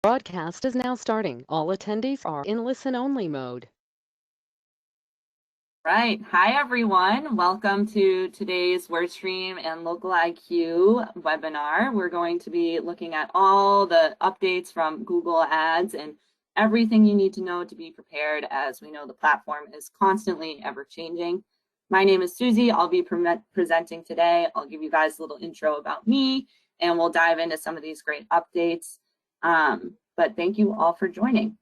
Broadcast is now starting. All attendees are in listen-only mode. Right. Hi, everyone. Welcome to today's WordStream and Local IQ webinar. We're going to be looking at all the updates from Google Ads and everything you need to know to be prepared, as we know the platform is constantly ever changing. My name is Susie. I'll be presenting today. I'll give you guys a little intro about me, and we'll dive into some of these great updates. But thank you all for joining.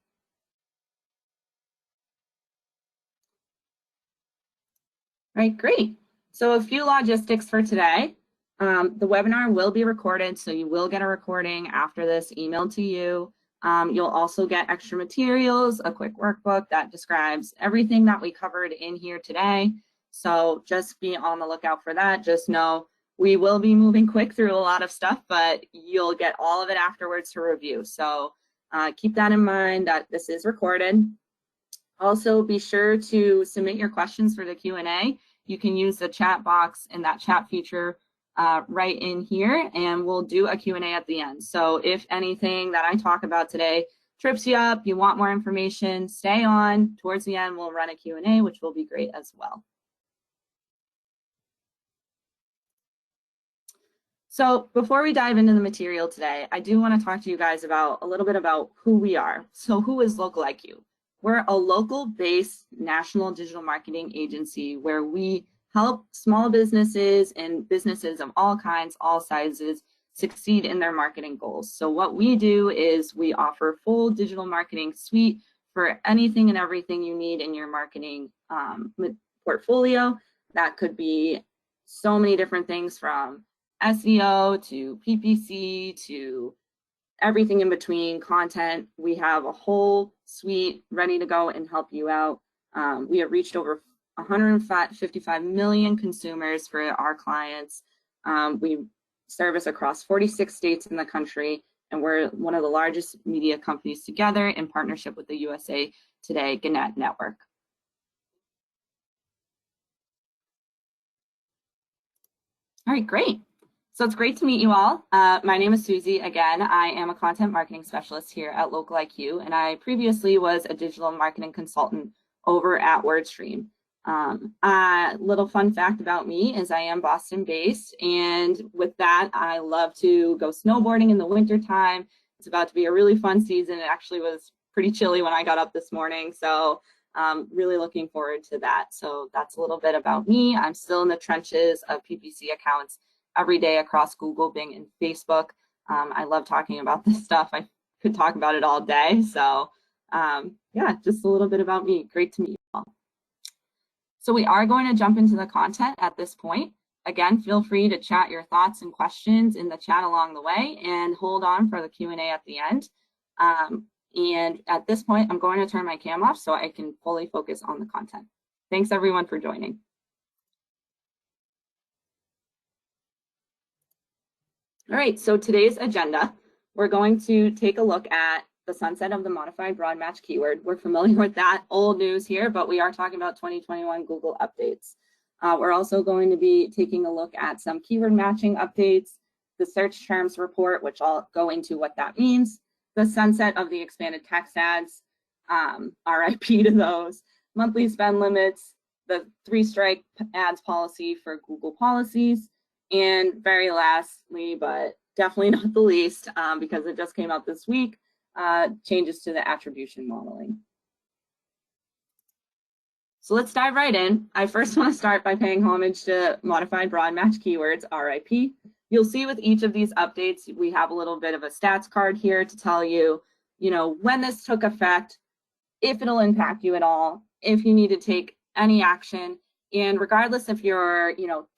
All right, great. So a few logistics for today. The webinar will be recorded, so you will get a recording after this emailed to you. You'll also get extra materials, a quick workbook that describes everything that we covered in here today. So just be on the lookout for that. Just know we will be moving quick through a lot of stuff, but you'll get all of it afterwards to review. So keep that in mind that this is recorded. Also, be sure to submit your questions for the Q&A. You can use the chat box in that chat feature right in here, and we'll do a Q&A at the end. So if anything that I talk about today trips you up, you want more information, stay on. Towards the end, we'll run a Q&A, which will be great as well. So before we dive into the material today, I do want to talk to you guys about a little bit about who we are. So who is Local IQ? We're a local-based national digital marketing agency where we help small businesses and businesses of all kinds, all sizes, succeed in their marketing goals. So what we do is we offer full digital marketing suite for anything and everything you need in your marketing portfolio. That could be so many different things, from SEO to PPC to everything in between, content. We have a whole suite ready to go and help you out. We have reached over 155 million consumers for our clients. We service across 46 states in the country, and we're one of the largest media companies together in partnership with the USA Today Gannett Network. All right, great. So it's great to meet you all. My name is Susie. Again, I am a content marketing specialist here at Local IQ, and I previously was a digital marketing consultant over at WordStream. Little fun fact about me is I am Boston based, and with that, I love to go snowboarding in the wintertime. It's about to be a really fun season. It actually was pretty chilly when I got up this morning, so really looking forward to that. So that's a little bit about me. I'm still in the trenches of PPC accounts every day across Google, Bing, and Facebook. I love talking about this stuff. I could talk about it all day. So yeah, just a little bit about me. Great to meet you all. So we are going to jump into the content at this point. Again, feel free to chat your thoughts and questions in the chat along the way, and hold on for the Q&A at the end. And at this point, I'm going to turn my cam off so I can fully focus on the content. Thanks everyone for joining. All right, so today's agenda, we're going to take a look at the sunset of the modified broad match keyword. We're familiar with that, old news here, but we are talking about 2021 Google updates. We're also going to be taking a look at some keyword matching updates, the search terms report, which I'll go into what that means, the sunset of the expanded text ads, RIP to those, monthly spend limits, the 3-strike ads policy for Google policies, and very lastly, but definitely not the least, because it just came out this week, changes to the attribution modeling. So let's dive right in. I first want to start by paying homage to modified broad match keywords, RIP. You'll see with each of these updates, we have a little bit of a stats card here to tell you, when this took effect, if it'll impact you at all, if you need to take any action. And regardless if you're,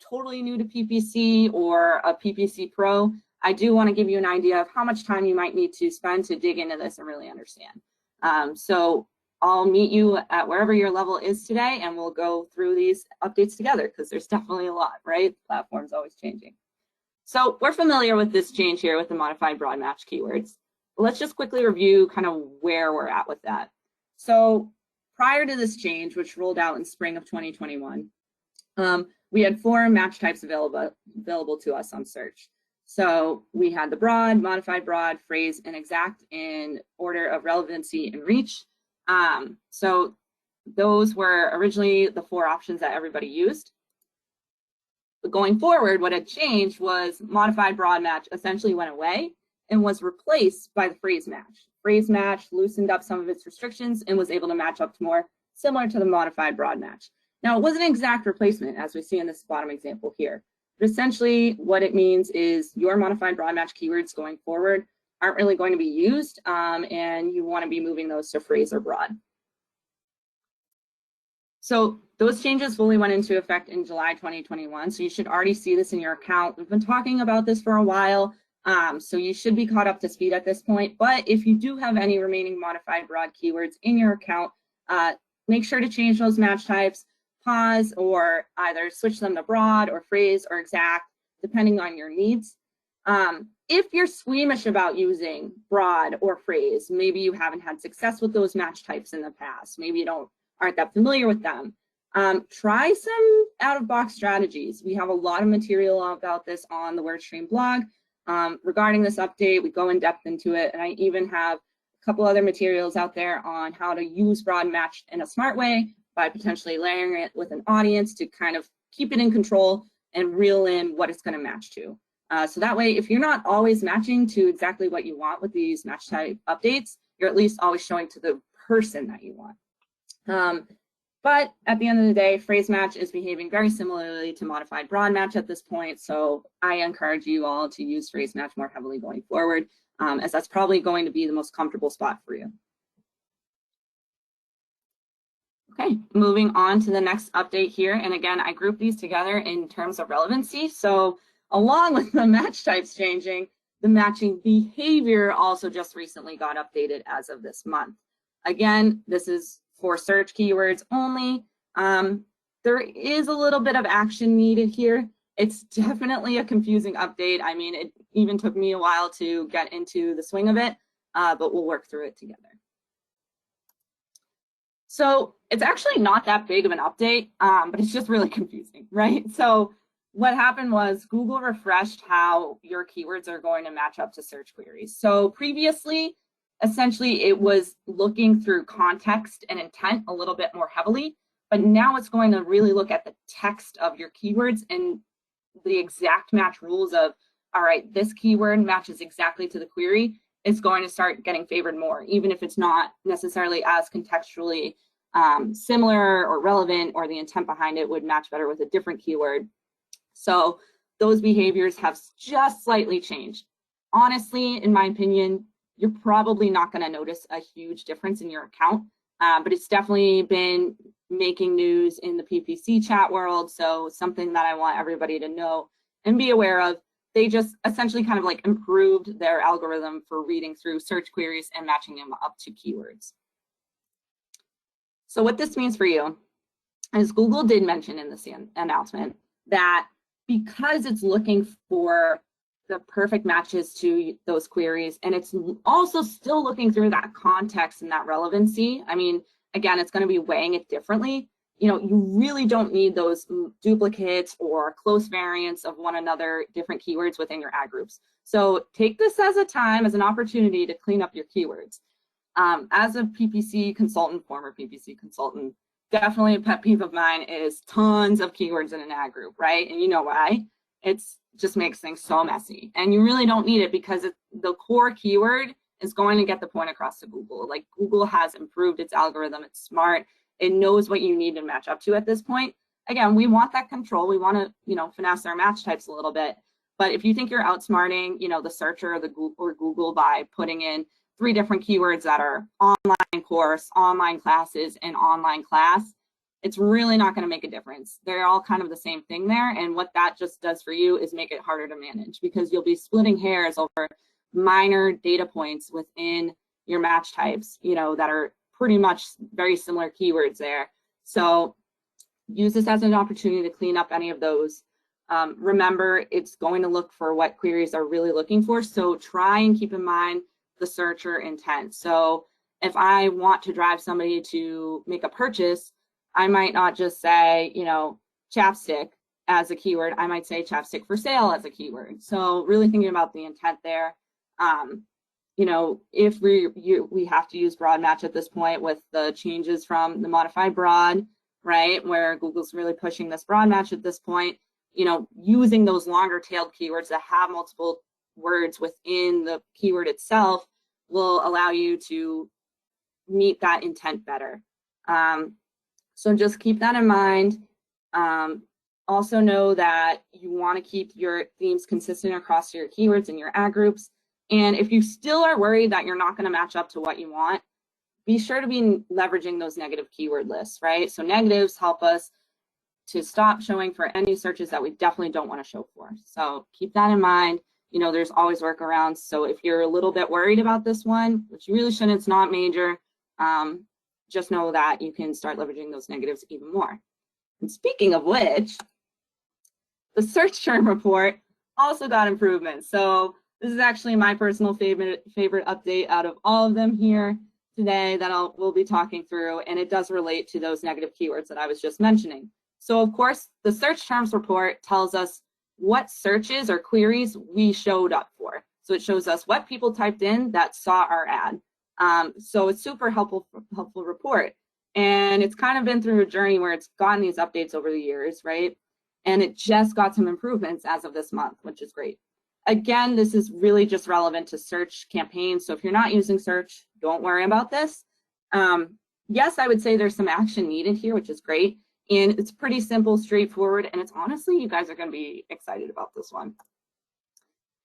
totally new to PPC or a PPC pro, I do want to give you an idea of how much time you might need to spend to dig into this and really understand. So I'll meet you at wherever your level is today, and we'll go through these updates together, because there's definitely a lot, right? The platform's always changing. So we're familiar with this change here with the modified broad match keywords. Let's just quickly review kind of where we're at with that. So prior to this change, which rolled out in spring of 2021, we had 4 match types available to us on search. So we had the broad, modified broad, phrase, and exact in order of relevancy and reach. So those were originally the 4 options that everybody used. But going forward, what had changed was modified broad match essentially went away and was replaced by the phrase match. Phrase match loosened up some of its restrictions and was able to match up to more similar to the modified broad match. Now, it wasn't an exact replacement, as we see in this bottom example here. But essentially, what it means is your modified broad match keywords going forward aren't really going to be used, and you want to be moving those to phrase or broad. So those changes fully went into effect in July 2021. So you should already see this in your account. We've been talking about this for a while, so you should be caught up to speed at this point. But if you do have any remaining modified broad keywords in your account, make sure to change those match types, pause, or either switch them to broad or phrase or exact, depending on your needs. If you're squeamish about using broad or phrase, maybe you haven't had success with those match types in the past, maybe you aren't that familiar with them, try some out-of-box strategies. We have a lot of material about this on the WordStream blog. Regarding this update, we go in depth into it, and I even have a couple other materials out there on how to use broad match in a smart way by potentially layering it with an audience to kind of keep it in control and reel in what it's going to match to. So that way, if you're not always matching to exactly what you want with these match type updates, you're at least always showing to the person that you want. But at the end of the day, phrase match is behaving very similarly to modified broad match at this point. So I encourage you all to use phrase match more heavily going forward, as that's probably going to be the most comfortable spot for you. Okay, moving on to the next update here. And again, I grouped these together in terms of relevancy. So along with the match types changing, the matching behavior also just recently got updated as of this month. Again, this is for search keywords only. There is a little bit of action needed here. It's definitely a confusing update. I mean, it even took me a while to get into the swing of it, but we'll work through it together. So it's actually not that big of an update, but it's just really confusing, right? So what happened was Google refreshed how your keywords are going to match up to search queries. So previously, essentially, it was looking through context and intent a little bit more heavily, but now it's going to really look at the text of your keywords and the exact match rules of, all right, this keyword matches exactly to the query. It's going to start getting favored more, even if it's not necessarily as contextually similar or relevant, or the intent behind it would match better with a different keyword. So those behaviors have just slightly changed. Honestly, in my opinion, you're probably not going to notice a huge difference in your account, but it's definitely been making news in the PPC chat world. So something that I want everybody to know and be aware of. They just essentially kind of like improved their algorithm for reading through search queries and matching them up to keywords. So what this means for you is Google did mention in this announcement that because it's looking for the perfect matches to those queries, and it's also still looking through that context and that relevancy. I mean, again, it's going to be weighing it differently. You know, you really don't need those duplicates or close variants of one another, different keywords within your ad groups. So take this as a time, as an opportunity to clean up your keywords. As a PPC consultant, former PPC consultant, definitely a pet peeve of mine is tons of keywords in an ad group, right? And you know why? It's just makes things so messy, and you really don't need it because the core keyword is going to get the point across to Google. Like, Google has improved its algorithm. It's smart. It knows what you need to match up to at this point. Again, we want that control. We want to, you know, finesse our match types a little bit. But if you think you're outsmarting, you know, the searcher or Google by putting in 3 different keywords that are online course, online classes, and online class, it's really not going to make a difference. They're all kind of the same thing there. And what that just does for you is make it harder to manage, because you'll be splitting hairs over minor data points within your match types, you know, that are pretty much very similar keywords there. So use this as an opportunity to clean up any of those. Remember, it's going to look for what queries are really looking for. So try and keep in mind the searcher intent. So if I want to drive somebody to make a purchase, I might not just say, you know, chapstick as a keyword, I might say chapstick for sale as a keyword. So really thinking about the intent there. You know, if we have to use broad match at this point with the changes from the modified broad, right, where Google's really pushing this broad match at this point, you know, using those longer tailed keywords that have multiple words within the keyword itself will allow you to meet that intent better. So just keep that in mind. Also know that you want to keep your themes consistent across your keywords and your ad groups. And if you still are worried that you're not going to match up to what you want, be sure to be leveraging those negative keyword lists, right? So negatives help us to stop showing for any searches that we definitely don't want to show for. So keep that in mind. You know, there's always workarounds. So if you're a little bit worried about this one, which you really shouldn't, it's not major, just know that you can start leveraging those negatives even more. And speaking of which, the search term report also got improvements. So this is actually my personal favorite update out of all of them here today that we'll be talking through, and it does relate to those negative keywords that I was just mentioning. So of course, the search terms report tells us what searches or queries we showed up for. So it shows us what people typed in that saw our ad. So it's super helpful report. And it's kind of been through a journey where it's gotten these updates over the years, right? And it just got some improvements as of this month, which is great. Again, this is really just relevant to search campaigns. So if you're not using search, don't worry about this. Yes, I would say there's some action needed here, which is great. And it's pretty simple, straightforward. And it's honestly, you guys are going to be excited about this one.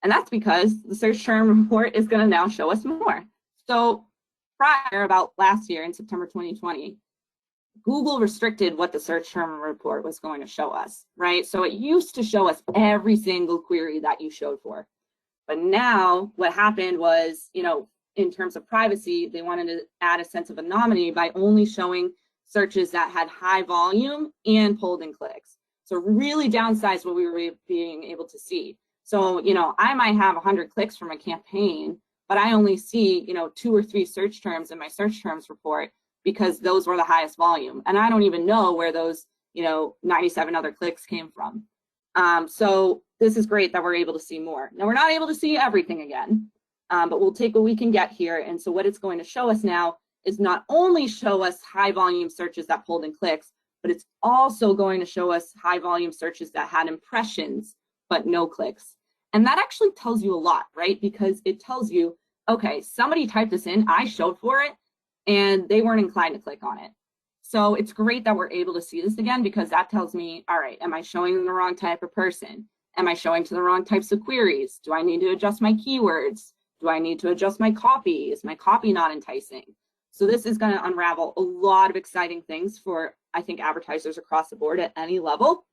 And that's because the search term report is going to now show us more. So prior, about last year in September 2020, Google restricted what the search term report was going to show us, right? So it used to show us every single query that you showed for. But now what happened was, you know, in terms of privacy, they wanted to add a sense of anonymity by only showing searches that had high volume and pulled in clicks. So really downsized what we were being able to see. So, you know, I might have 100 clicks from a campaign, but I only see, you know, 2 or 3 search terms in my search terms report because those were the highest volume. And I don't even know where those, you know, 97 other clicks came from. So this is great that we're able to see more. Now we're not able to see everything again, but we'll take what we can get here. And so what it's going to show us now is not only show us high volume searches that pulled in clicks, but it's also going to show us high volume searches that had impressions, but no clicks. And that actually tells you a lot, right? Because it tells you, okay, somebody typed this in, I showed for it, and they weren't inclined to click on it. So it's great that we're able to see this again, because that tells me, all right, am I showing the wrong type of person? Am I showing to the wrong types of queries? Do I need to adjust my keywords? Do I need to adjust my copy? Is my copy not enticing? So this is going to unravel a lot of exciting things for, I think, advertisers across the board at any level.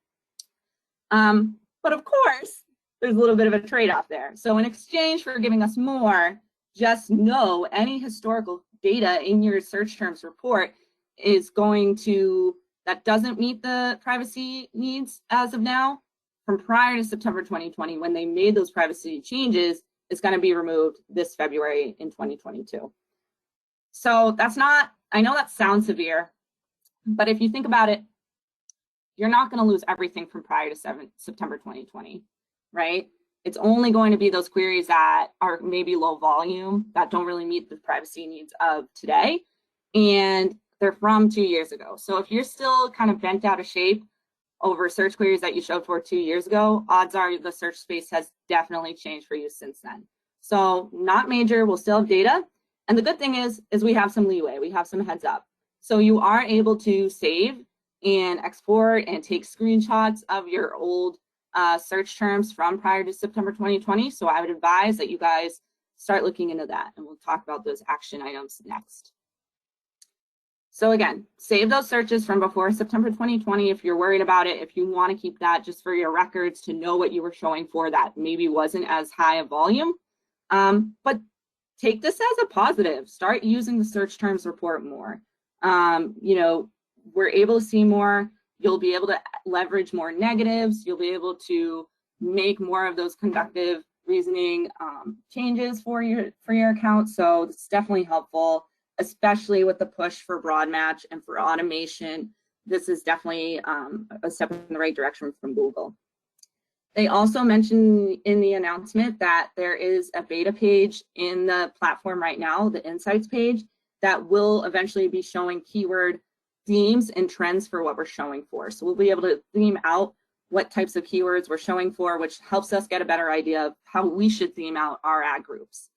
But of course, there's a little bit of a trade-off there. So in exchange for giving us more, just know any historical data in your search terms report is going to, that doesn't meet the privacy needs as of now, from prior to September 2020, when they made those privacy changes, is going to be removed this February in 2022. So that's not, I know that sounds severe, but if you think about it, you're not going to lose everything from prior to September 2020, right? It's only going to be those queries that are maybe low volume, that don't really meet the privacy needs of today, and they're from 2 years ago. So if you're still kind of bent out of shape over search queries that you showed for 2 years ago, odds are the search space has definitely changed for you since then. So not major, we'll still have data. And the good thing is we have some leeway, we have some heads up. So you are able to save and export and take screenshots of your old search terms from prior to September 2020. So I would advise that you guys start looking into that, and we'll talk about those action items next. So again, save those searches from before September 2020 if you're worried about it, if you want to keep that just for your records to know what you were showing for that maybe wasn't as high a volume. But take this as a positive. Start using the search terms report more. You know, we're able to see more. You'll be able to leverage more negatives. You'll be able to make more of those conductive reasoning changes for your account. So it's definitely helpful, especially with the push for broad match and for automation. this is definitely a step in the right direction from Google. They also mentioned in the announcement that there is a beta page in the platform right now, the Insights page, that will eventually be showing keyword themes and trends for what we're showing for. So we'll be able to theme out what types of keywords we're showing for, which helps us get a better idea of how we should theme out our ad groups.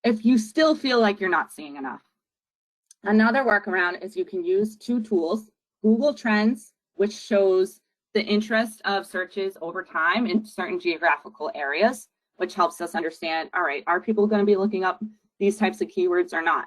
If you still feel like you're not seeing enough, another workaround is you can use two tools, Google Trends, which shows the interest of searches over time in certain geographical areas, which helps us understand, all right, are people going to be looking up these types of keywords or not?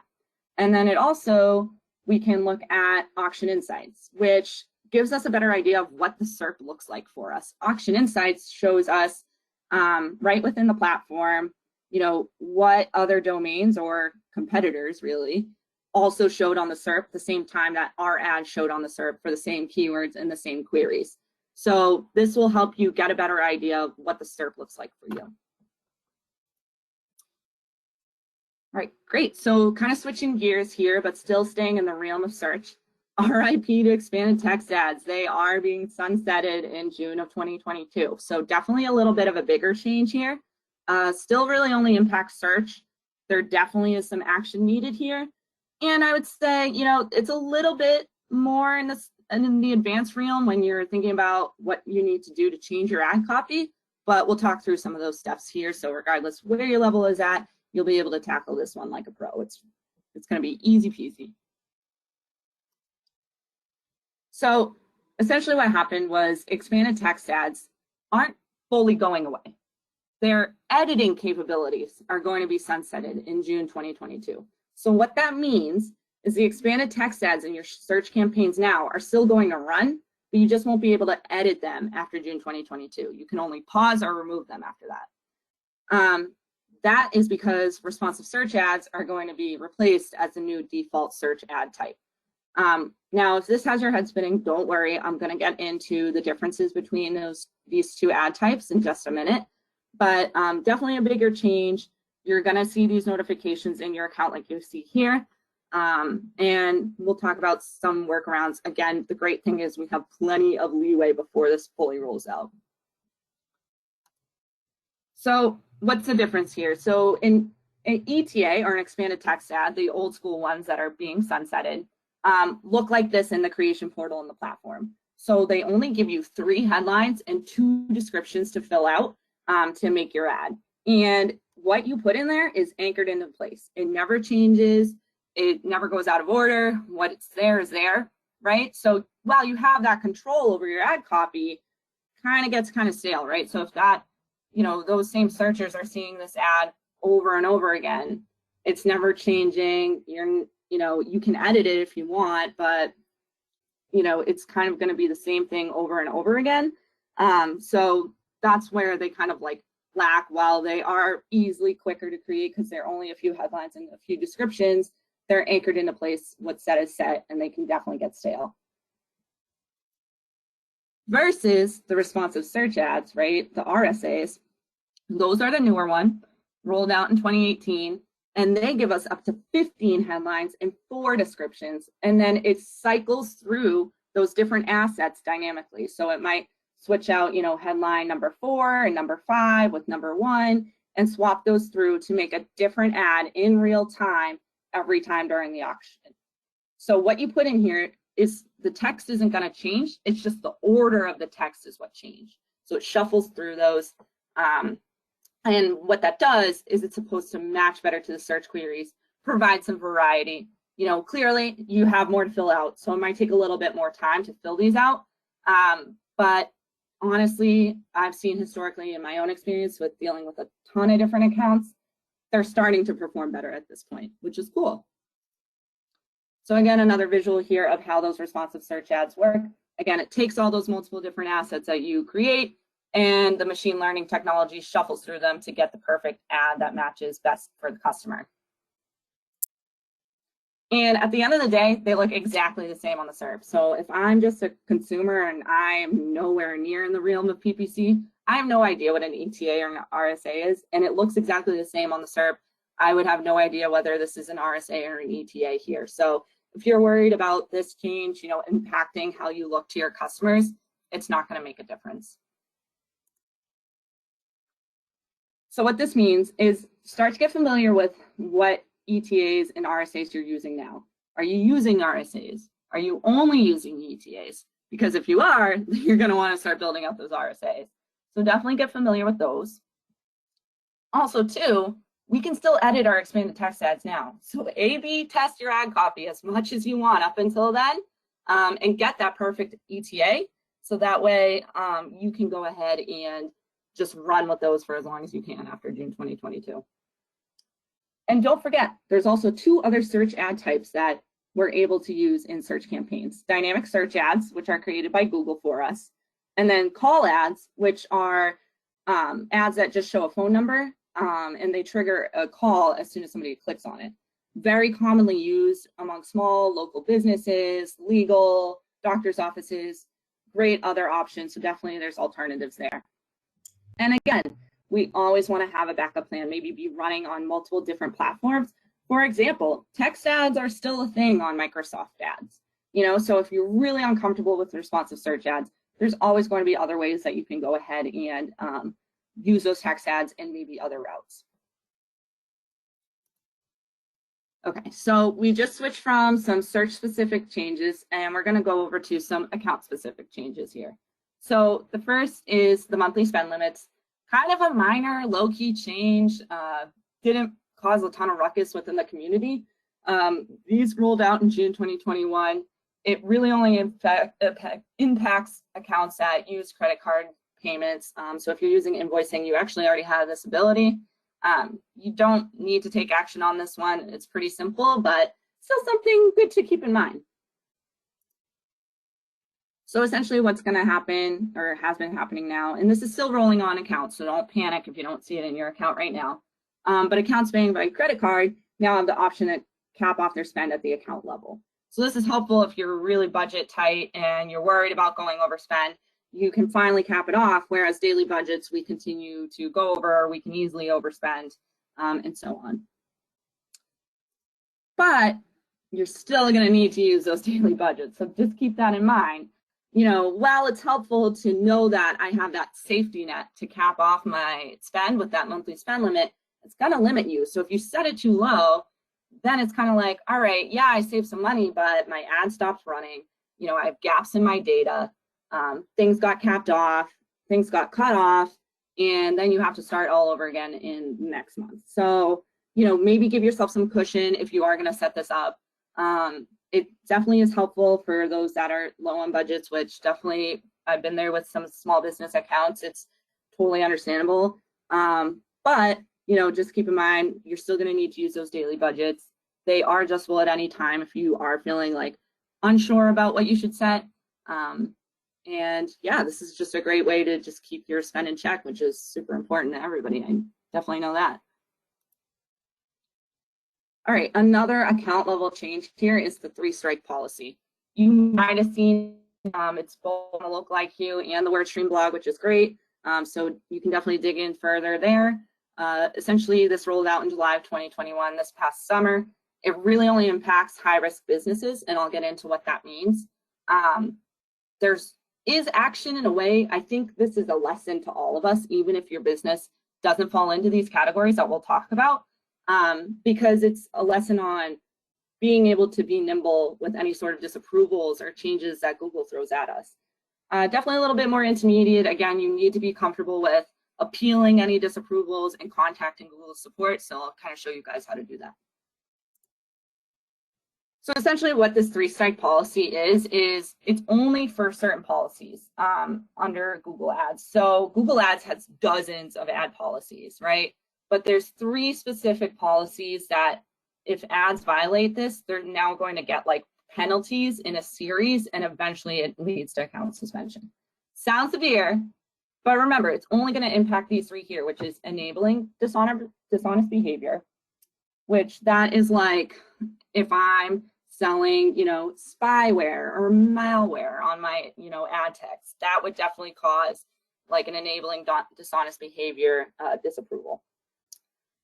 And then it also, we can look at Auction Insights, which gives us a better idea of what the SERP looks like for us. Auction Insights shows us right within the platform, you know, what other domains or competitors really also showed on the SERP the same time that our ad showed on the SERP for the same keywords and the same queries. So this will help you get a better idea of what the SERP looks like for you. All right, great. So kind of switching gears here, but still staying in the realm of search. RIP to expanded text ads. They are being sunsetted in June of 2022. So definitely a little bit of a bigger change here. Still really only impacts search. There definitely is some action needed here. And I would say, you know, it's a little bit more in the advanced realm when you're thinking about what you need to do to change your ad copy, but we'll talk through some of those steps here. So regardless where your level is at, you'll be able to tackle this one like a pro. It's going to be easy peasy. So essentially what happened was expanded text ads aren't fully going away. Their editing capabilities are going to be sunsetted in June 2022. So what that means is the expanded text ads in your search campaigns now are still going to run, but you just won't be able to edit them after June 2022. You can only pause or remove them after that. That is because responsive search ads are going to be replaced as the new default search ad type. Now, if this has your head spinning, don't worry. I'm going to get into the differences between these two ad types in just a minute, but definitely a bigger change. You're going to see these notifications in your account like you see here. And we'll talk about some workarounds. Again, the great thing is we have plenty of leeway before this fully rolls out. So what's the difference here? So in an ETA or an expanded text ad, the old school ones that are being sunsetted, look like this in the creation portal in the platform. So they only give you 3 headlines and 2 descriptions to fill out to make your ad. And what you put in there is anchored into place. It never changes. It never goes out of order. What's there is there, right? So while you have that control over your ad copy, kind of gets kind of stale, right? So if that, you know, those same searchers are seeing this ad over and over again, it's never changing. You know, you can edit it if you want, but, you know, it's kind of going to be the same thing over and over again. So that's where they kind of like lack. While they are easily quicker to create because they're only a few headlines and a few descriptions, they're anchored into place. What's set is set, and they can definitely get stale. Versus the responsive search ads, right? The RSAs, those are the newer one, rolled out in 2018, and they give us up to 15 headlines and 4 descriptions, and then it cycles through those different assets dynamically. So it might switch out, you know, headline number 4 and number 5 with number 1, and swap those through to make a different ad in real time every time during the auction. So what you put in here is the text isn't going to change. It's just the order of the text is what changed. So it shuffles through those. And what that does is it's supposed to match better to the search queries, provide some variety. You know, clearly you have more to fill out, so it might take a little bit more time to fill these out. But honestly, I've seen historically in my own experience with dealing with a ton of different accounts, they're starting to perform better at this point, which is cool. So again, another visual here of how those responsive search ads work. Again, it takes all those multiple different assets that you create, and the machine learning technology shuffles through them to get the perfect ad that matches best for the customer. And at the end of the day, they look exactly the same on the SERP. So if I'm just a consumer and I'm nowhere near in the realm of PPC, I have no idea what an ETA or an RSA is, and it looks exactly the same on the SERP. I would have no idea whether this is an RSA or an ETA here. So if you're worried about this change, impacting how you look to your customers, it's not going to make a difference. So what this means is start to get familiar with what ETAs and RSAs you're using now. Are you using RSAs? Are you only using ETAs? Because if you are, you're going to want to start building up those RSAs. So definitely get familiar with those. Also, too, we can still edit our expanded text ads now. So A/B test your ad copy as much as you want up until then, and get that perfect ETA. So that way you can go ahead and just run with those for as long as you can after June 2022. And don't forget, there's also 2 other search ad types that we're able to use in search campaigns. Dynamic search ads, which are created by Google for us, and then call ads, which are ads that just show a phone number and they trigger a call as soon as somebody clicks on it. Very commonly used among small local businesses, legal, doctor's offices, great other options. So definitely there's alternatives there. And again, we always want to have a backup plan, maybe be running on multiple different platforms. For example, text ads are still a thing on Microsoft ads. So if you're really uncomfortable with responsive search ads, there's always going to be other ways that you can go ahead and use those text ads and maybe other routes. Okay, so we just switched from some search specific changes and we're going to go over to some account specific changes here. So the first is the monthly spend limits. Kind of a minor low-key change, didn't cause a ton of ruckus within the community. These rolled out in June 2021. It really only impacts accounts that use credit card payments. So if you're using invoicing, you actually already have this ability. You don't need to take action on this one. It's pretty simple, but still something good to keep in mind. So essentially what's going to happen, or has been happening now, and this is still rolling on accounts, so don't panic if you don't see it in your account right now. But accounts paying by credit card now have the option to cap off their spend at the account level. So this is helpful if you're really budget tight and you're worried about going overspend. You can finally cap it off, whereas daily budgets, we continue to go over, we can easily overspend, and so on. But you're still going to need to use those daily budgets, so just keep that in mind. While it's helpful to know that I have that safety net to cap off my spend with that monthly spend limit, it's going to limit you. So if you set it too low, then it's kind of like, all right, yeah, I saved some money, but my ad stopped running. I have gaps in my data. Things got capped off, things got cut off, and then you have to start all over again in next month. So, maybe give yourself some cushion if you are going to set this up. It definitely is helpful for those that are low on budgets, which definitely I've been there with some small business accounts. It's totally understandable. But, just keep in mind, you're still going to need to use those daily budgets. They are adjustable at any time if you are feeling like unsure about what you should set. And yeah, this is just a great way to just keep your spend in check, which is super important to everybody. I definitely know that. All right, another account level change here is the 3-strike policy. You might have seen it's both on the Local IQ and the WordStream blog, which is great. So you can definitely dig in further there. Essentially, this rolled out in July of 2021, this past summer. It really only impacts high-risk businesses, and I'll get into what that means. There is action in a way. I think this is a lesson to all of us, even if your business doesn't fall into these categories that we'll talk about, because it's a lesson on being able to be nimble with any sort of disapprovals or changes that Google throws at us. Definitely a little bit more intermediate. Again, you need to be comfortable with appealing any disapprovals and contacting Google support. So I'll kind of show you guys how to do that. So essentially what this 3-strike policy is it's only for certain policies under Google Ads. So Google Ads has dozens of ad policies, right? But there's 3 specific policies that if ads violate this, they're now going to get like penalties in a series, and eventually it leads to account suspension. Sounds severe, but remember, it's only going to impact these 3 here, which is enabling dishonest behavior, which that is like if I'm selling, spyware or malware on my, ad text, that would definitely cause like an enabling dishonest behavior disapproval.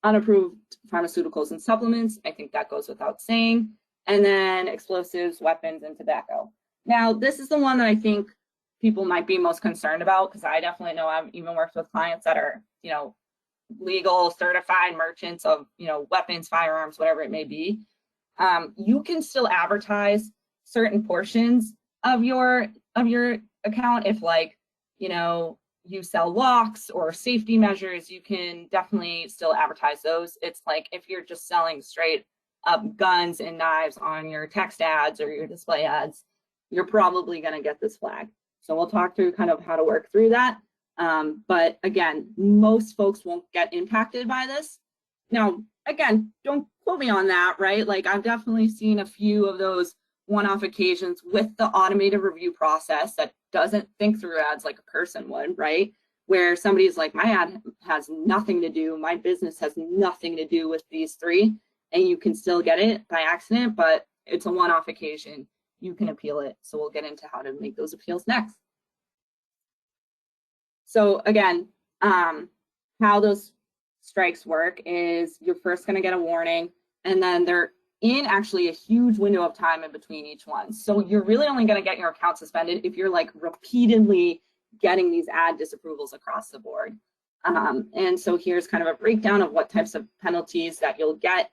Unapproved pharmaceuticals and supplements, I think that goes without saying. and then explosives, weapons, and tobacco. Now, this is the one that I think people might be most concerned about, because I definitely know I've even worked with clients that are, legal certified merchants of, weapons, firearms, whatever it may be. You can still advertise certain portions of your account. If, like, you sell locks or safety measures, you can definitely still advertise those. It's like if you're just selling straight up guns and knives on your text ads or your display ads, you're probably going to get this flag. So we'll talk through kind of how to work through that. But again, most folks won't get impacted by this. Now, again, don't quote me on that, right? Like, I've definitely seen a few of those one-off occasions with the automated review process that doesn't think through ads like a person would, right? Where somebody's like, my ad has nothing to do, my business has nothing to do with these three, and you can still get it by accident, but it's a one-off occasion. You can appeal it. So we'll get into how to make those appeals next. So again, how those strikes work is you're first going to get a warning, and then they're in actually a huge window of time in between each one. So you're really only going to get your account suspended if you're like repeatedly getting these ad disapprovals across the board. And so here's kind of a breakdown of what types of penalties that you'll get.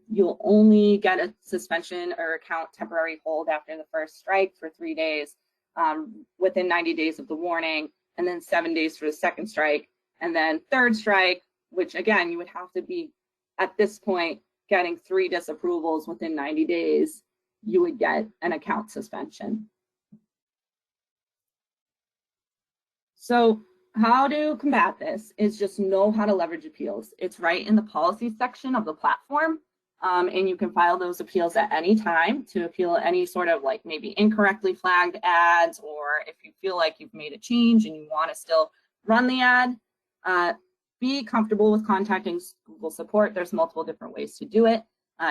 You'll only get a suspension or account temporary hold after the first strike for 3 days, within 90 days of the warning, and then 7 days for the second strike, and then third strike, which again, you would have to be at this point getting 3 disapprovals within 90 days, you would get an account suspension. So how to combat this is just know how to leverage appeals. It's right in the policy section of the platform, and you can file those appeals at any time to appeal any sort of like maybe incorrectly flagged ads, or if you feel like you've made a change and you want to still run the ad. Be comfortable with contacting Google support. There's multiple different ways to do it.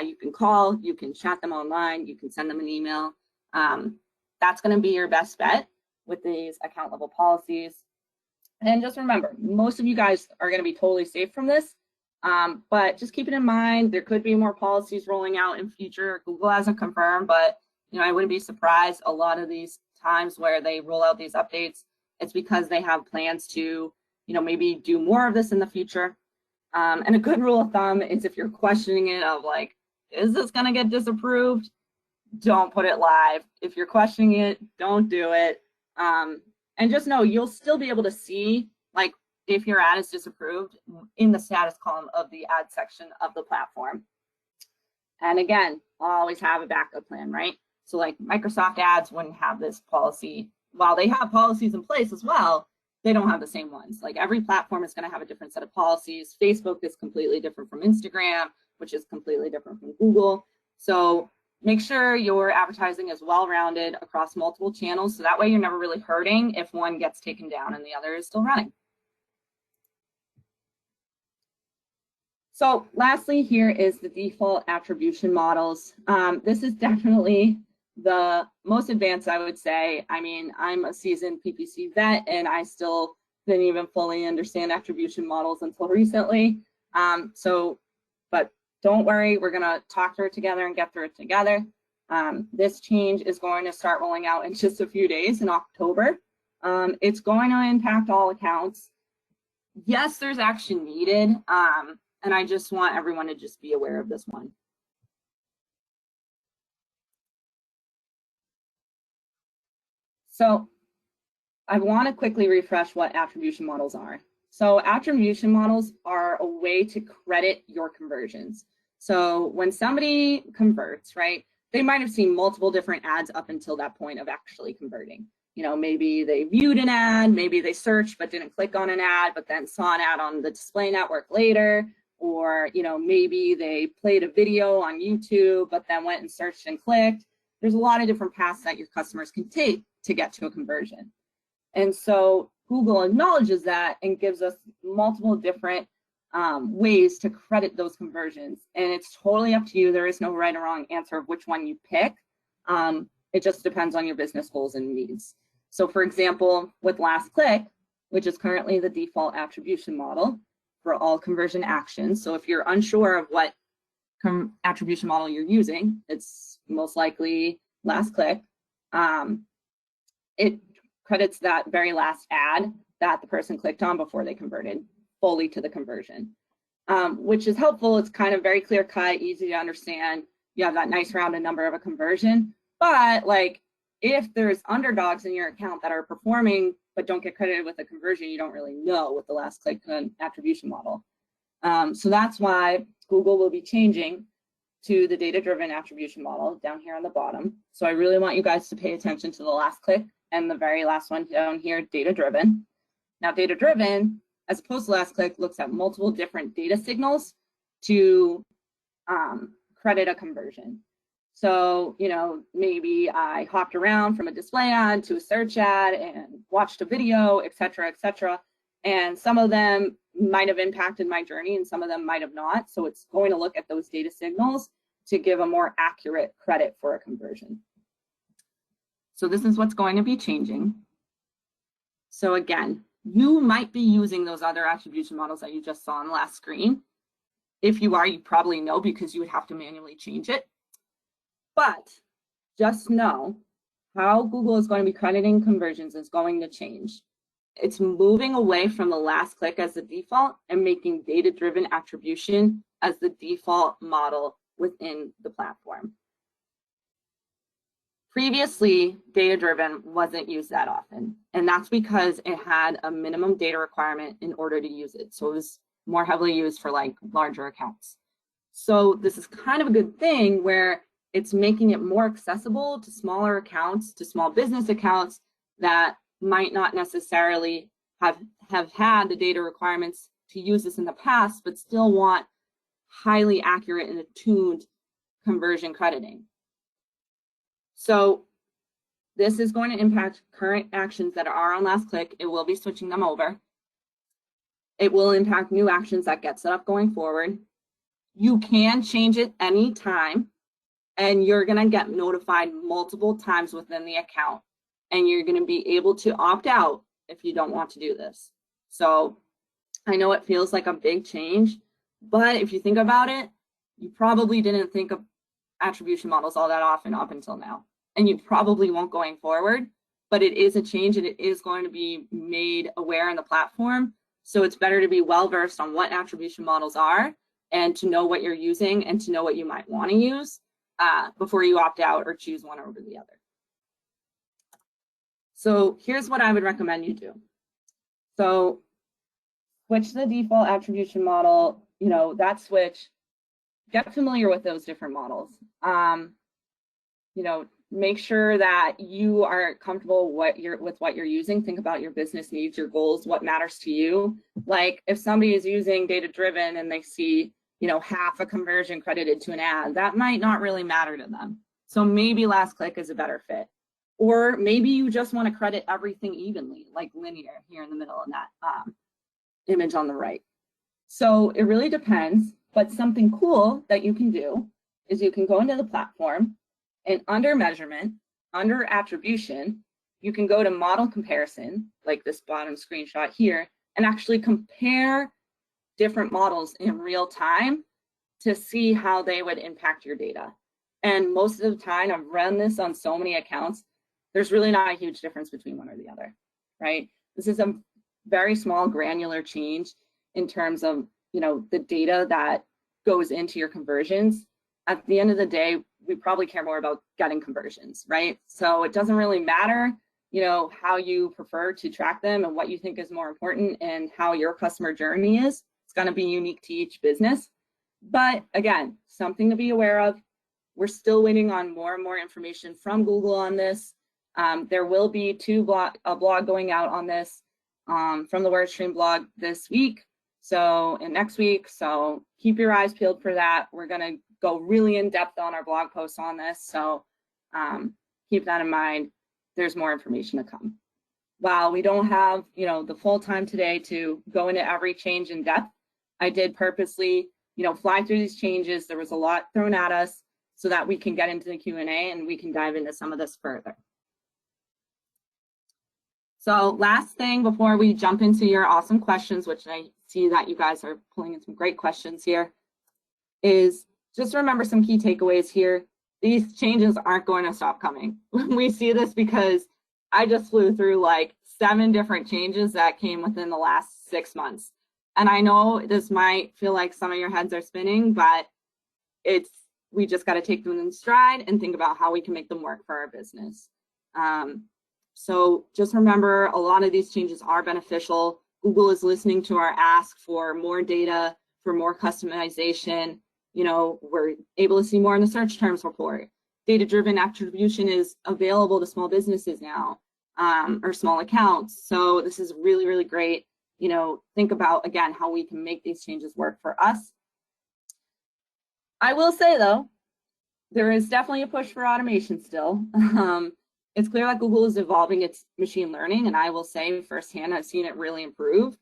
You can call, you can chat them online, you can send them an email. That's going to be your best bet with these account level policies. And just remember, most of you guys are going to be totally safe from this, but just keep it in mind, there could be more policies rolling out in future. Google hasn't confirmed, but I wouldn't be surprised a lot of these times where they roll out these updates, it's because they have plans to maybe do more of this in the future. And a good rule of thumb is if you're questioning it of like, is this going to get disapproved? Don't put it live. If you're questioning it, don't do it. And just know you'll still be able to see like if your ad is disapproved in the status column of the ad section of the platform. And again, always have a backup plan, right? So like Microsoft ads wouldn't have this policy. While they have policies in place as well, they don't have the same ones. Like every platform is going to have a different set of policies. Facebook is completely different from Instagram, which is completely different from Google. So make sure your advertising is well-rounded across multiple channels, so that way you're never really hurting if one gets taken down and the other is still running. So lastly, here is the default attribution models. This is definitely the most advanced, I would say. I mean, I'm a seasoned PPC vet, and I still didn't even fully understand attribution models until recently. But don't worry, we're going to talk through it together and get through it together. This change is going to start rolling out in just a few days in October. It's going to impact all accounts. Yes, there's action needed, and I just want everyone to just be aware of this one. So I want to quickly refresh what attribution models are. So attribution models are a way to credit your conversions. So when somebody converts, right, they might have seen multiple different ads up until that point of actually converting. Maybe they viewed an ad, maybe they searched but didn't click on an ad, but then saw an ad on the display network later, or maybe they played a video on YouTube but then went and searched and clicked. There's a lot of different paths that your customers can take to get to a conversion. And so Google acknowledges that and gives us multiple different ways to credit those conversions. And it's totally up to you. There is no right or wrong answer of which one you pick. It just depends on your business goals and needs. So for example, with last click, which is currently the default attribution model for all conversion actions. So if you're unsure of what attribution model you're using, it's most likely last click. It credits that very last ad that the person clicked on before they converted fully to the conversion, which is helpful. It's kind of very clear cut, easy to understand. You have that nice rounded number of a conversion, but like if there's underdogs in your account that are performing but don't get credited with a conversion, you don't really know with the last click attribution model. So that's why Google will be changing to the data-driven attribution model down here on the bottom. So I really want you guys to pay attention to the last click and the very last one down here, data-driven. Now, data-driven, as opposed to last click, looks at multiple different data signals to credit a conversion. So, you know, maybe I hopped around from a display ad to a search ad and watched a video, et cetera, and some of them might have impacted my journey and some of them might have not. So it's going to look at those data signals to give a more accurate credit for a conversion. So this is what's going to be changing. So again, you might be using those other attribution models that you just saw on the last screen. If you are, you probably know because you would have to manually change it. But just know how Google is going to be crediting conversions is going to change. It's moving away from the last click as the default and making data-driven attribution as the default model within the platform. Previously, data-driven wasn't used that often, and that's because it had a minimum data requirement in order to use it. So it was more heavily used for like larger accounts. So this is kind of a good thing where it's making it more accessible to smaller accounts, to small business accounts that might not necessarily have had the data requirements to use this in the past, but still want highly accurate and attuned conversion crediting. So this is going to impact current actions that are on last click. It will be switching them over. It will impact new actions that get set up going forward. You can change it anytime, and you're going to get notified multiple times within the account, and you're going to be able to opt out if you don't want to do this. So I know it feels like a big change, but if you think about it, you probably didn't think of attribution models all that often up until now, and you probably won't going forward, but it is a change and it is going to be made aware in the platform. So it's better to be well-versed on what attribution models are and to know what you're using and to know what you might want to use before you opt out or choose one over the other. So here's what I would recommend you do. So switch to the default attribution model, you know, that switch, get familiar with those different models. You know, make sure that you are comfortable with what you're using. Think about your business needs, your goals, what matters to you. Like if somebody is using data-driven and they see, you know, half a conversion credited to an ad, that might not really matter to them. So maybe last click is a better fit. Or maybe you just want to credit everything evenly, like linear here in the middle in that image on the right. So it really depends, but something cool that you can do is you can go into the platform and under measurement, under attribution, you can go to model comparison, like this bottom screenshot here, and actually compare different models in real time to see how they would impact your data. And most of the time, I've run this on so many accounts, there's really not a huge difference between one or the other, right? This is a very small granular change in terms of, you know, the data that goes into your conversions. At the end of the day, we probably care more about getting conversions, right? So it doesn't really matter, you know, how you prefer to track them and what you think is more important and how your customer journey is. It's going to be unique to each business. But again, something to be aware of. We're still waiting on more and more information from Google on this. There will be a blog going out on this from the WordStream blog this week, and next week. So keep your eyes peeled for that. We're going to go really in depth on our blog posts on this. So keep that in mind. There's more information to come. While we don't have, you know, the full time today to go into every change in depth, I did purposely, you know, fly through these changes. There was a lot thrown at us so that we can get into the Q&A and we can dive into some of this further. So last thing before we jump into your awesome questions, which I see that you guys are pulling in some great questions here, is just remember some key takeaways here. These changes aren't going to stop coming. We see this because I just flew through like 7 different changes that came within the last 6 months. And I know this might feel like some of your heads are spinning, but we just got to take them in stride and think about how we can make them work for our business. So just remember, a lot of these changes are beneficial. Google is listening to our ask for more data, for more customization. We're able to see more in the search terms report. Data-driven attribution is available to small businesses now, or small accounts. So this is really, really great. Think about, again, how we can make these changes work for us. I will say, though, there is definitely a push for automation still. It's clear that Google is evolving its machine learning, and I will say firsthand, I've seen it really improve.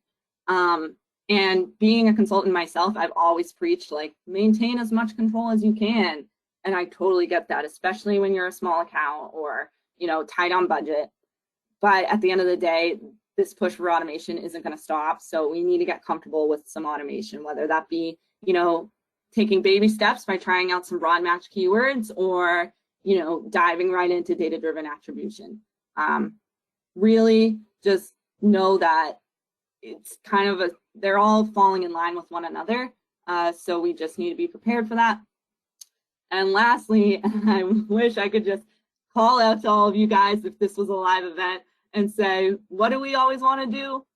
And being a consultant myself, I've always preached, like, maintain as much control as you can. And I totally get that, especially when you're a small account or, tight on budget. But at the end of the day, this push for automation isn't going to stop. So we need to get comfortable with some automation, whether that be, taking baby steps by trying out some broad match keywords, or, diving right into data-driven attribution. Really just know that it's kind of they're all falling in line with one another. So we just need to be prepared for that. And lastly, I wish I could just call out to all of you guys if this was a live event and say, what do we always want to do?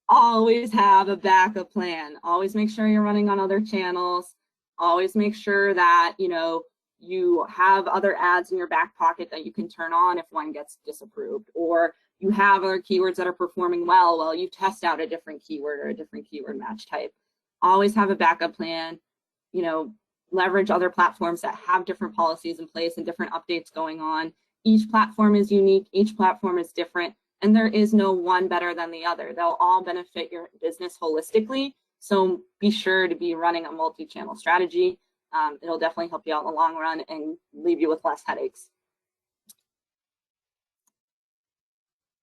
Always have a backup plan. Always make sure you're running on other channels. Always make sure that, you have other ads in your back pocket that you can turn on if one gets disapproved, or you have other keywords that are performing well while you test out a different keyword or a different keyword match type. Always have a backup plan. Leverage other platforms that have different policies in place and different updates going on. Each platform is unique. Each platform is different. And there is no one better than the other. They'll all benefit your business holistically. So be sure to be running a multi-channel strategy. It'll definitely help you out in the long run and leave you with less headaches.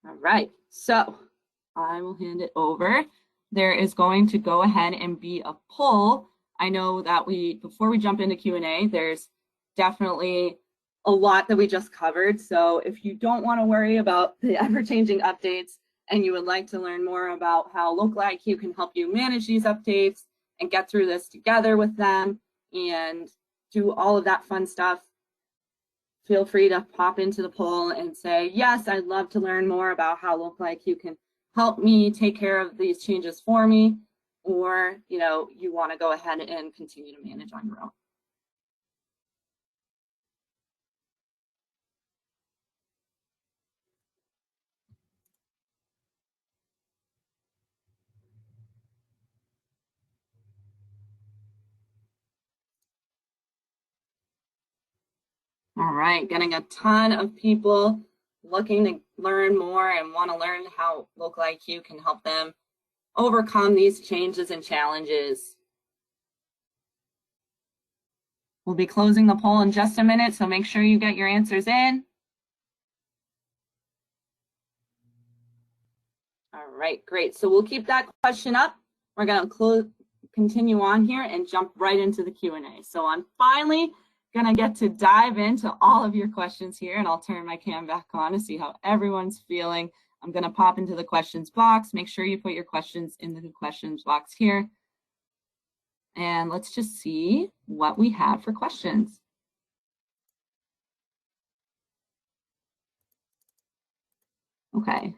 All right, so I will hand it over. There is going to go ahead and be a poll. I know that before we jump into Q&A, there's definitely a lot that we just covered. So if you don't want to worry about the ever-changing updates and you would like to learn more about how Local IQ can help you manage these updates and get through this together with them and do all of that fun stuff, feel free to pop into the poll and say, yes, I'd love to learn more about how Local IQ can help me take care of these changes for me, or you want to go ahead and continue to manage on your own. All right, getting a ton of people looking to learn more and want to learn how Local IQ can help them overcome these changes and challenges. We'll be closing the poll in just a minute, so make sure you get your answers in. All right, great. So we'll keep that question up. We're going to continue on here and jump right into the Q&A. So I'm finally going to get to dive into all of your questions here, and I'll turn my cam back on to see how everyone's feeling. I'm going to pop into the questions box. Make sure you put your questions in the questions box here. And let's just see what we have for questions. Okay.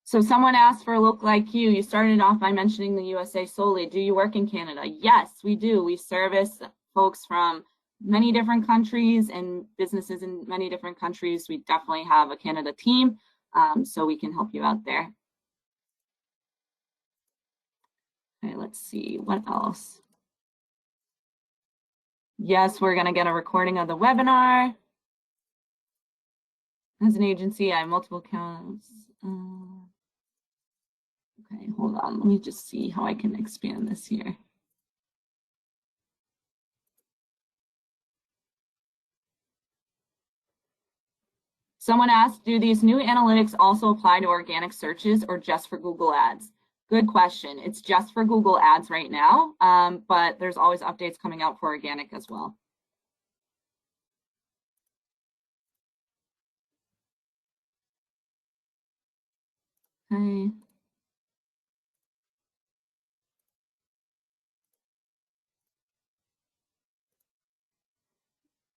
So someone asked for Local IQ. You started off by mentioning the USA solely. Do you work in Canada? Yes, we do. We service folks from many different countries and businesses in many different countries. We definitely have a Canada team, so we can help you out there. Okay, let's see, what else? Yes, we're gonna get a recording of the webinar. As an agency, I have multiple accounts. Okay, hold on, let me just see how I can expand this here. Someone asked, do these new analytics also apply to organic searches or just for Google Ads? Good question. It's just for Google Ads right now, but there's always updates coming out for organic as well. Okay.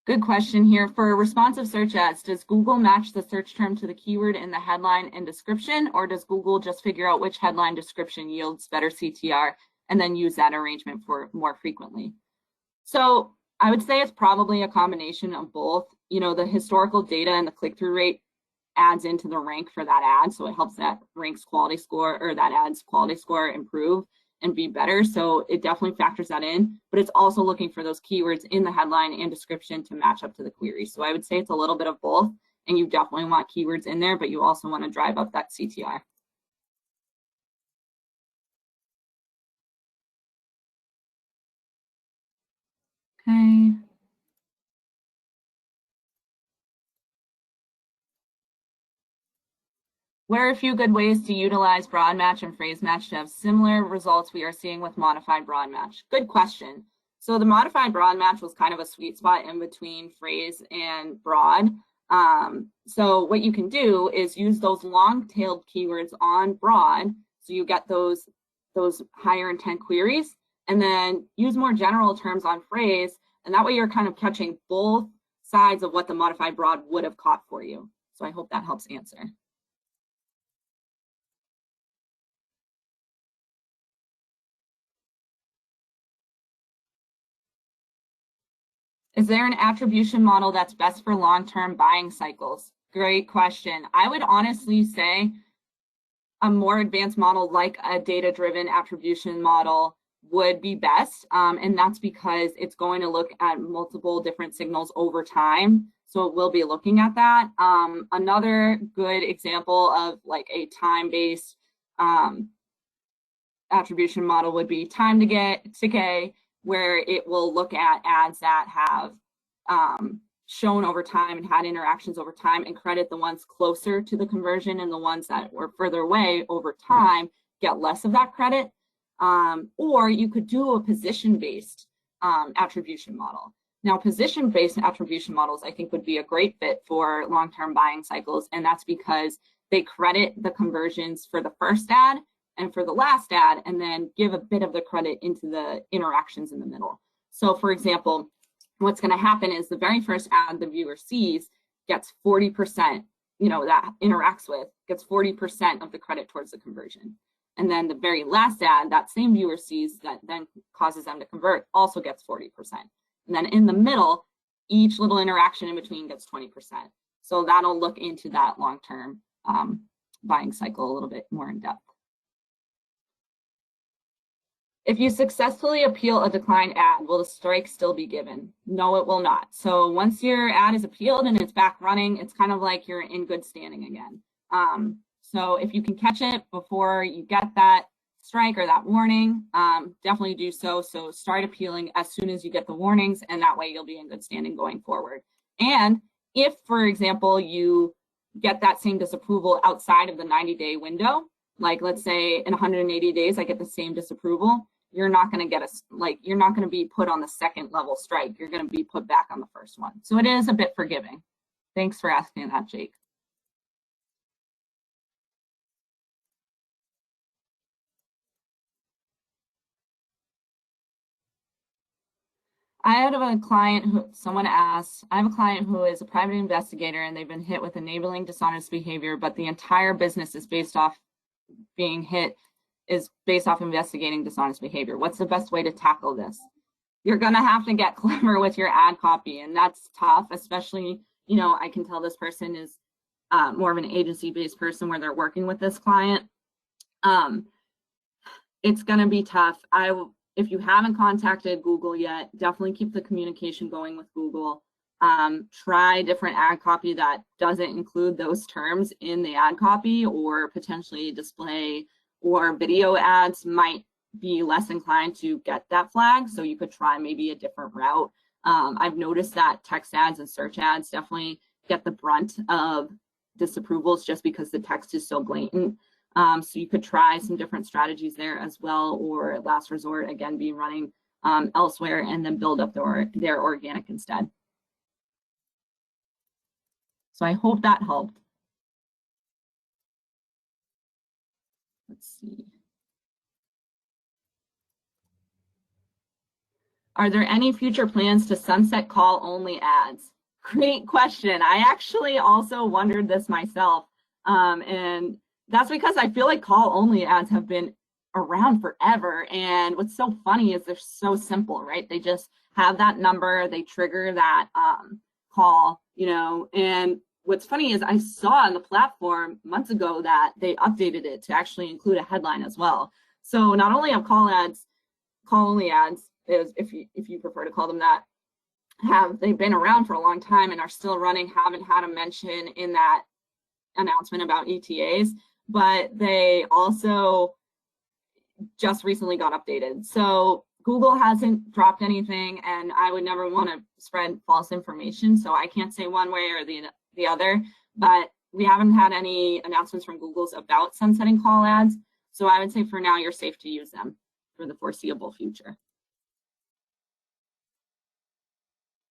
Good question here. For responsive search ads, does Google match the search term to the keyword in the headline and description, or does Google just figure out which headline description yields better CTR and then use that arrangement for more frequently? So I would say it's probably a combination of both. You know, the historical data and the click-through rate adds into the rank for that ad, so it helps that rank's quality score or that ad's quality score improve and be better. So it definitely factors that in, but it's also looking for those keywords in the headline and description to match up to the query. So I would say it's a little bit of both, and you definitely want keywords in there, but you also want to drive up that CTR. Okay. What are a few good ways to utilize broad match and phrase match to have similar results we are seeing with modified broad match? Good question. So the modified broad match was kind of a sweet spot in between phrase and broad. So what you can do is use those long-tailed keywords on broad, so you get those higher intent queries, and then use more general terms on phrase, and that way you're kind of catching both sides of what the modified broad would have caught for you. So I hope that helps answer. Is there an attribution model that's best for long-term buying cycles? Great question. I would honestly say a more advanced model like a data-driven attribution model would be best. And that's because it's going to look at multiple different signals over time. So it will be looking at that. Another good example of like a time-based attribution model would be time to get to K, where it will look at ads that have shown over time and had interactions over time and credit the ones closer to the conversion, and the ones that were further away over time get less of that credit. Or you could do a position-based attribution model. Now, position-based attribution models, I think, would be a great fit for long-term buying cycles, and that's because they credit the conversions for the first ad and for the last ad, and then give a bit of the credit into the interactions in the middle. So for example, what's going to happen is the very first ad the viewer sees gets 40%, that interacts with, gets 40% of the credit towards the conversion. And then the very last ad that same viewer sees that then causes them to convert also gets 40%. And then in the middle, each little interaction in between gets 20%. So that'll look into that long-term buying cycle a little bit more in depth. If you successfully appeal a declined ad, will the strike still be given? No, it will not. So once your ad is appealed and it's back running, it's kind of like you're in good standing again. So if you can catch it before you get that strike or that warning, definitely do so. So start appealing as soon as you get the warnings, and that way you'll be in good standing going forward. And if, for example, you get that same disapproval outside of the 90-day window, like let's say in 180 days I get the same disapproval, you're not going to get you're not going to be put on the second level strike. You're going to be put back on the first one. So it is a bit forgiving. Thanks for asking that, Jake. I have a client who, someone asked, I have a client who is a private investigator and they've been hit with enabling dishonest behavior, but the entire business is based off investigating dishonest behavior. What's the best way to tackle this? You're gonna have to get clever with your ad copy, and that's tough, especially, I can tell this person is more of an agency-based person where they're working with this client. It's gonna be tough. If you haven't contacted Google yet, definitely keep the communication going with Google. Try different ad copy that doesn't include those terms in the ad copy, or potentially display or video ads might be less inclined to get that flag. So you could try maybe a different route. I've noticed that text ads and search ads definitely get the brunt of disapprovals just because the text is so blatant. So you could try some different strategies there as well, or last resort, again, be running elsewhere and then build up their organic instead. So I hope that helped. Let's see. Are there any future plans to sunset call-only ads? Great question. I actually also wondered this myself. And that's because I feel like call-only ads have been around forever. And what's so funny is they're so simple, right? They just have that number, they trigger that call, you know. And what's funny is I saw on the platform months ago that they updated it to actually include a headline as well. So not only have call-only ads, if you prefer to call them that, they've been around for a long time and are still running, haven't had a mention in that announcement about ETAs, but they also just recently got updated. So Google hasn't dropped anything, and I would never want to spread false information, so I can't say one way or the other, but we haven't had any announcements from Google's about sunsetting call ads, so I would say for now you're safe to use them for the foreseeable future.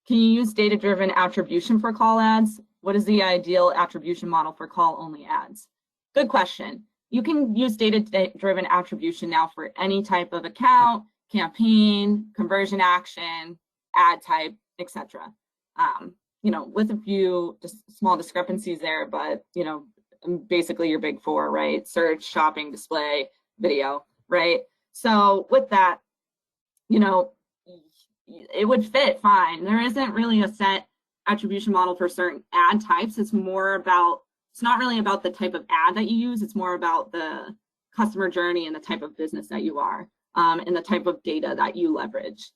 Can you use data-driven attribution for call ads? What is the ideal attribution model for call-only ads? Good question. You can use data-driven attribution now for any type of account, campaign, conversion action, ad type, etc. You know, with a few just small discrepancies there, but you know, basically your big four, right? Search, shopping, display, video, right? So with that, you know, it would fit fine. There isn't really a set attribution model for certain ad types. It's not really about the type of ad that you use. It's more about the customer journey and the type of business that you are, and the type of data that you leverage.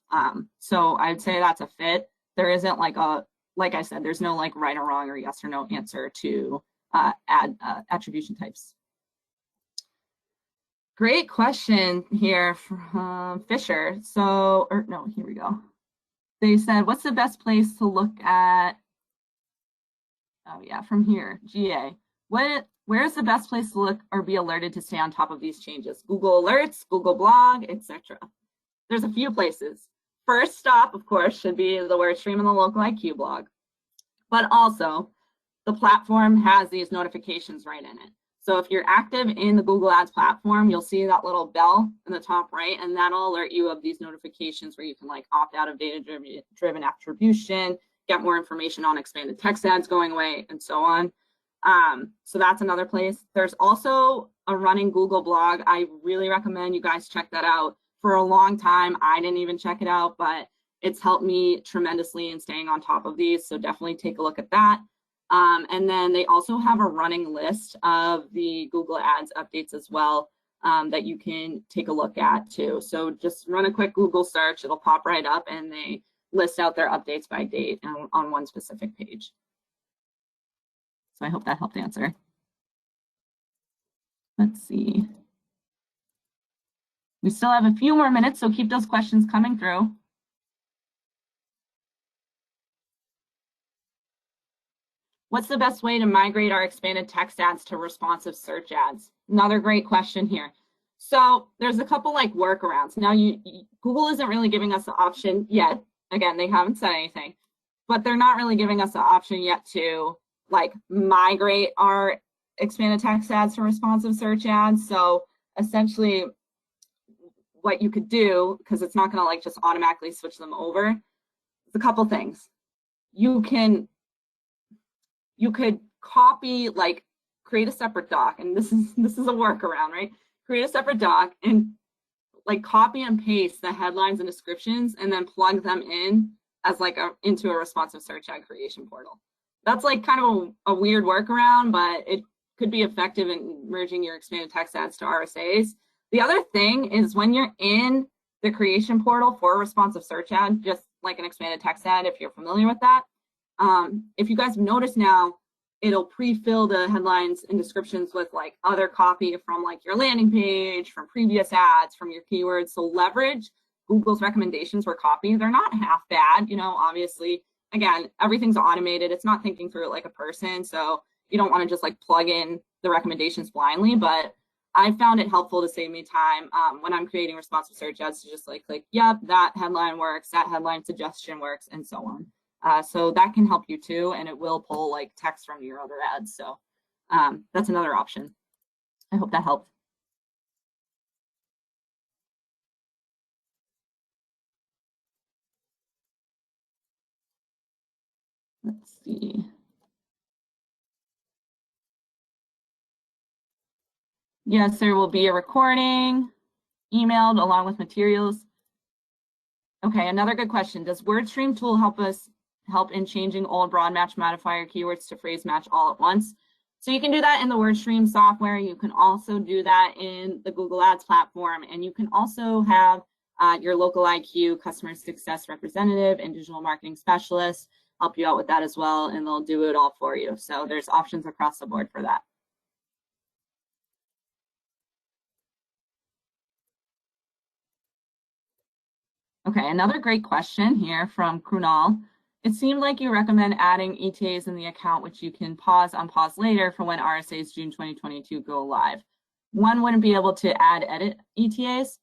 So I'd say that's a fit. There isn't like I said, there's no like right or wrong or yes or no answer to attribution types. Great question here from Fisher. Here we go. They said, what's the best place to look at? Oh yeah, from here, GA. Where's the best place to look or be alerted to stay on top of these changes? Google Alerts, Google Blog, etc. There's a few places. First stop, of course, should be the word stream in the local IQ blog. But also, the platform has these notifications right in it. So if you're active in the Google Ads platform, you'll see that little bell in the top right, and that'll alert you of these notifications where you can like opt out of data-driven attribution, get more information on expanded text ads going away, and so on. So that's another place. There's also a running Google blog. I really recommend you guys check that out. For a long time, I didn't even check it out, but it's helped me tremendously in staying on top of these. So definitely take a look at that. And then they also have a running list of the Google Ads updates as well, that you can take a look at too. So just run a quick Google search, it'll pop right up, and they list out their updates by date on one specific page. So I hope that helped answer. Let's see. We still have a few more minutes, so keep those questions coming through. What's the best way to migrate our expanded text ads to responsive search ads? Another great question here. So there's a couple like workarounds. Now Google isn't really giving us the option yet. Again, they haven't said anything, but they're not really giving us the option yet to like migrate our expanded text ads to responsive search ads. So essentially what you could do, because it's not gonna like just automatically switch them over, is a couple things. You could copy, like create a separate doc, and this is a workaround, right? Create a separate doc and like copy and paste the headlines and descriptions and then plug them in as like into a responsive search ad creation portal. That's like kind of a weird workaround, but it could be effective in merging your expanded text ads to RSAs. The other thing is when you're in the creation portal for a responsive search ad, just like an expanded text ad, if you're familiar with that, if you guys notice now, it'll pre-fill the headlines and descriptions with like other copy from like your landing page, from previous ads, from your keywords. So leverage Google's recommendations for copy. They're not half bad, you know, obviously. Again, everything's automated. It's not thinking through it like a person. So you don't want to just like plug in the recommendations blindly, but I found it helpful to save me time when I'm creating responsive search ads to just like click, yep, that headline works, that headline suggestion works, and so on. So that can help you too, and it will pull like text from your other ads. So that's another option. I hope that helped. Let's see. Yes, there will be a recording emailed along with materials. Okay, another good question. Does WordStream tool help in changing old broad match modifier keywords to phrase match all at once? So you can do that in the WordStream software. You can also do that in the Google Ads platform, and you can also have your local IQ customer success representative and digital marketing specialist help you out with that as well, and they'll do it all for you. So there's options across the board for that. Okay, another great question here from Krunal. It seemed like you recommend adding ETAs in the account, which you can pause, unpause later for when RSA's June 2022 go live. One wouldn't be able to edit ETAs?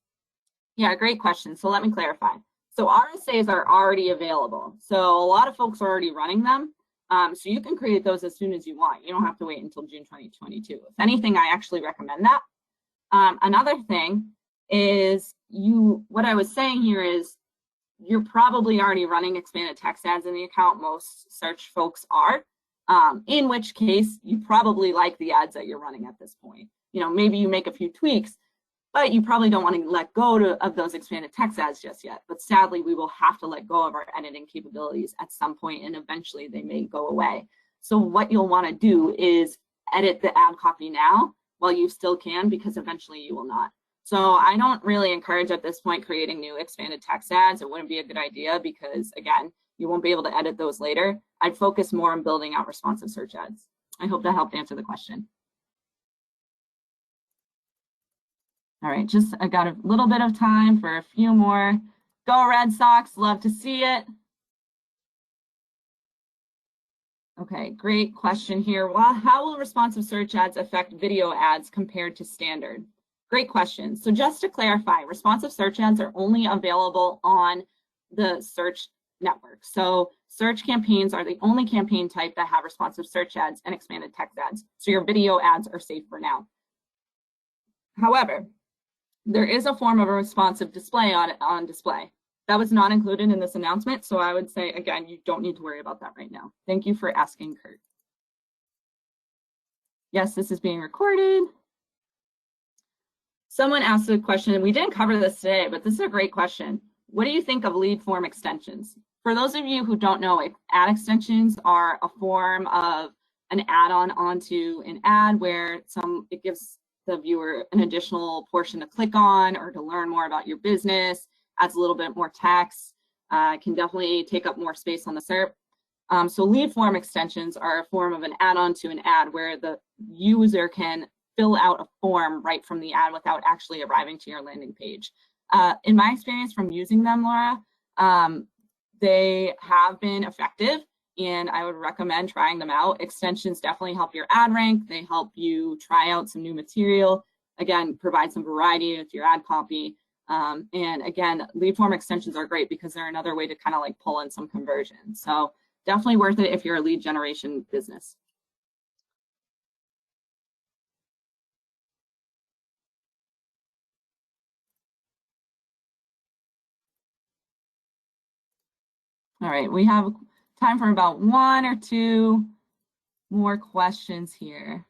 Yeah, great question. So let me clarify. So RSAs are already available. So a lot of folks are already running them. So you can create those as soon as you want. You don't have to wait until June 2022. If anything, I actually recommend that. Another thing is what I was saying here is you're probably already running expanded text ads in the account. Most search folks are, in which case you probably like the ads that you're running at this point. You know, maybe you make a few tweaks, but you probably don't want to let go of those expanded text ads just yet. But sadly, we will have to let go of our editing capabilities at some point, and eventually they may go away. So what you'll want to do is edit the ad copy now while you still can, because eventually you will not. So I don't really encourage at this point creating new expanded text ads. It wouldn't be a good idea because, again, you won't be able to edit those later. I'd focus more on building out responsive search ads. I hope that helped answer the question. All right, I got a little bit of time for a few more. Go Red Sox, love to see it. Okay, great question here. Well, how will responsive search ads affect video ads compared to standard? Great question. So just to clarify, responsive search ads are only available on the search network. So search campaigns are the only campaign type that have responsive search ads and expanded text ads. So your video ads are safe for now. However, there is a form of a responsive display on display. That was not included in this announcement. So I would say, again, you don't need to worry about that right now. Thank you for asking, Kurt. Yes, this is being recorded. Someone asked a question, and we didn't cover this today, but this is a great question. What do you think of lead form extensions? For those of you who don't know, ad extensions are a form of an add-on onto an ad where it gives the viewer an additional portion to click on or to learn more about your business, adds a little bit more text, can definitely take up more space on the SERP. So lead form extensions are a form of an add-on to an ad where the user can fill out a form right from the ad without actually arriving to your landing page. In my experience from using them, Laura, they have been effective, and I would recommend trying them out. Extensions definitely help your ad rank. They help you try out some new material. Again, provide some variety with your ad copy. And again, lead form extensions are great because they're another way to kind of like pull in some conversion. So definitely worth it if you're a lead generation business. All right, we have time for about one or two more questions here.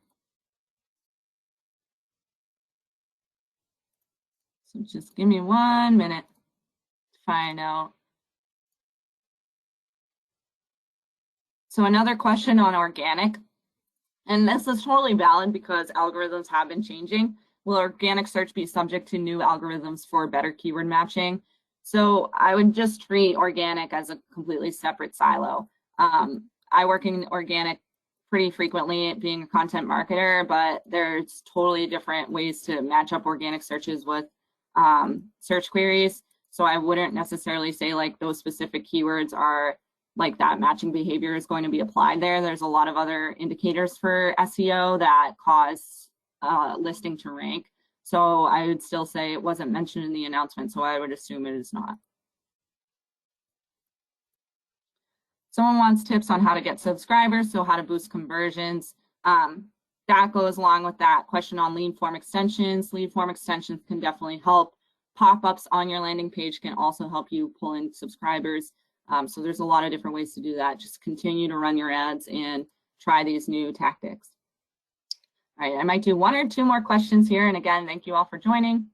So just give me 1 minute to find out. So another question on organic, and this is totally valid because algorithms have been changing. Will organic search be subject to new algorithms for better keyword matching? So I would just treat organic as a completely separate silo. I work in organic pretty frequently being a content marketer, but there's totally different ways to match up organic searches with search queries. So I wouldn't necessarily say like those specific keywords are like that matching behavior is going to be applied there. There's a lot of other indicators for SEO that cause listing to rank. So I would still say it wasn't mentioned in the announcement, so I would assume it is not. Someone wants tips on how to get subscribers, so how to boost conversions. That goes along with that question on lead form extensions. Lead form extensions can definitely help. Pop-ups on your landing page can also help you pull in subscribers. So there's a lot of different ways to do that. Just continue to run your ads and try these new tactics. All right, I might do 1 or 2 more questions here. And again, thank you all for joining.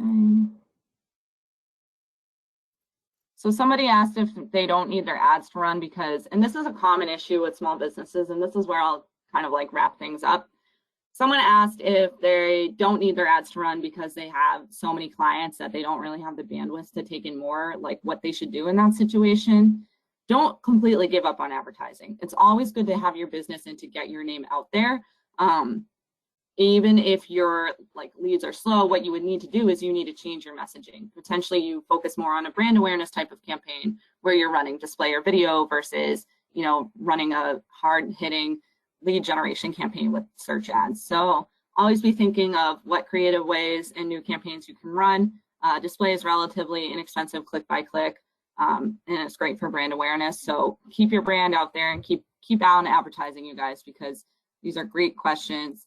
Okay. So somebody asked if they don't need their ads to run because, and this is a common issue with small businesses, and this is where I'll kind of like wrap things up. Someone asked if they don't need their ads to run because they have so many clients that they don't really have the bandwidth to take in more, like what they should do in that situation. Don't completely give up on advertising. It's always good to have your business and to get your name out there. Even if your like leads are slow, what you would need to do is you need to change your messaging. Potentially you focus more on a brand awareness type of campaign where you're running display or video versus, you know, running a hard hitting lead generation campaign with search ads. So always be thinking of what creative ways and new campaigns you can run. Display is relatively inexpensive, click by click, and it's great for brand awareness. So keep your brand out there and keep out on advertising, you guys, because these are great questions.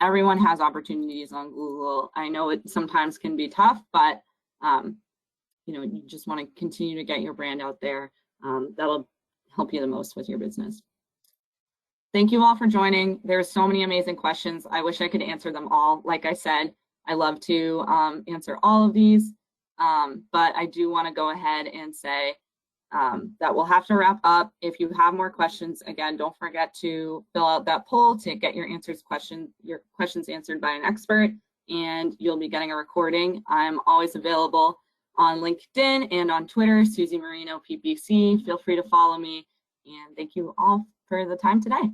Everyone has opportunities on Google. I know it sometimes can be tough, but you know, you just want to continue to get your brand out there. That'll help you the most with your business. Thank you all for joining. There's so many amazing questions. I wish I could answer them all. Like I said, I love to answer all of these, but I do want to go ahead and say that we'll have to wrap up. If you have more questions, again, don't forget to fill out that poll to get your questions answered by an expert, and you'll be getting a recording. I'm always available on LinkedIn and on Twitter, Susie Marino PPC. Feel free to follow me, and thank you all for the time today.